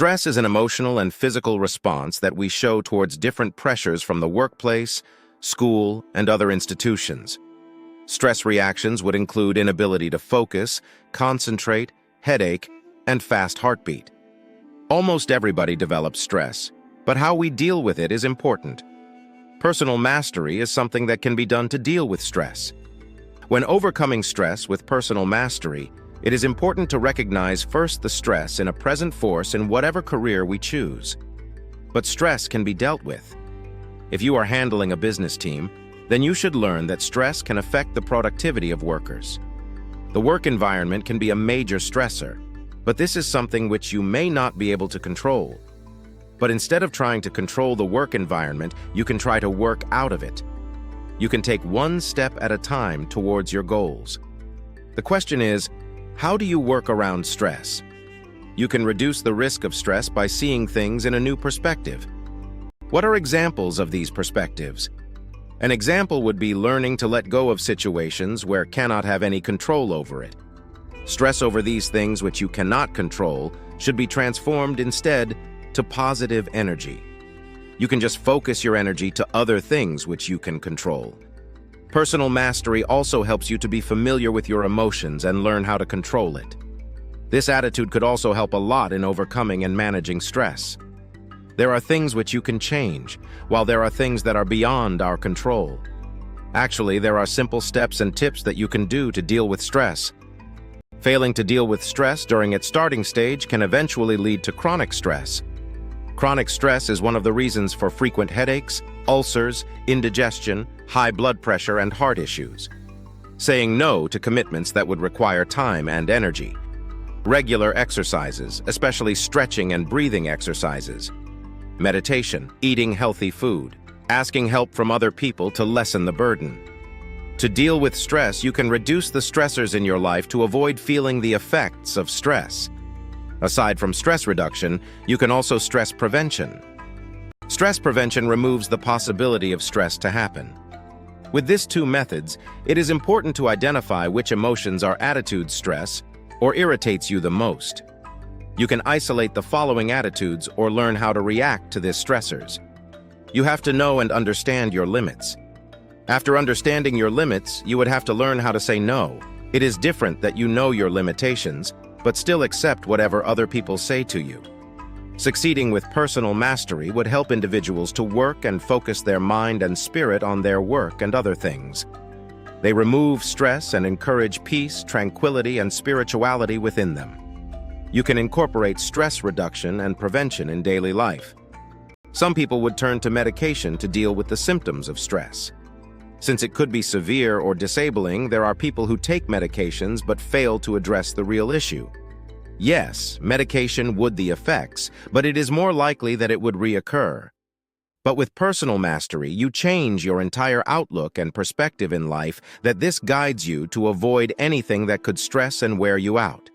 Stress is an emotional and physical response that we show towards different pressures from the workplace, school, and other institutions. Stress reactions would include inability to focus, concentrate, headache, and fast heartbeat. Almost everybody develops stress, but how we deal with it is important. Personal mastery is something that can be done to deal with stress. When overcoming stress with personal mastery, it is important to recognize first the stress in a present force in whatever career we choose. But stress can be dealt with. If you are handling a business team, then you should learn that stress can affect the productivity of workers. The work environment can be a major stressor, but this is something which you may not be able to control. But instead of trying to control the work environment, you can try to work out of it. You can take one step at a time towards your goals. The question is, how do you work around stress? You can reduce the risk of stress by seeing things in a new perspective. What are examples of these perspectives? An example would be learning to let go of situations where cannot have any control over it. Stress over these things which you cannot control should be transformed instead to positive energy. You can just focus your energy to other things which you can control. Personal mastery also helps you to be familiar with your emotions and learn how to control it. This attitude could also help a lot in overcoming and managing stress. There are things which you can change, while there are things that are beyond our control. Actually, there are simple steps and tips that you can do to deal with stress. Failing to deal with stress during its starting stage can eventually lead to chronic stress. Chronic stress is one of the reasons for frequent headaches, ulcers, indigestion, high blood pressure, and heart issues. Saying no to commitments that would require time and energy. Regular exercises, especially stretching and breathing exercises. Meditation, eating healthy food, asking help from other people to lessen the burden. To deal with stress, you can reduce the stressors in your life to avoid feeling the effects of stress. Aside from stress reduction, you can also stress prevention. Stress prevention removes the possibility of stress to happen. With these two methods, it is important to identify which emotions or attitudes stress or irritates you the most. You can isolate the following attitudes or learn how to react to these stressors. You have to know and understand your limits. After understanding your limits, you would have to learn how to say no. It is different that you know your limitations, but still accept whatever other people say to you. Succeeding with personal mastery would help individuals to work and focus their mind and spirit on their work and other things. They remove stress and encourage peace, tranquility, and spirituality within them. You can incorporate stress reduction and prevention in daily life. Some people would turn to medication to deal with the symptoms of stress. Since it could be severe or disabling, there are people who take medications but fail to address the real issue. Yes, medication would the effects, but it is more likely that it would reoccur. But with personal mastery, you change your entire outlook and perspective in life that this guides you to avoid anything that could stress and wear you out.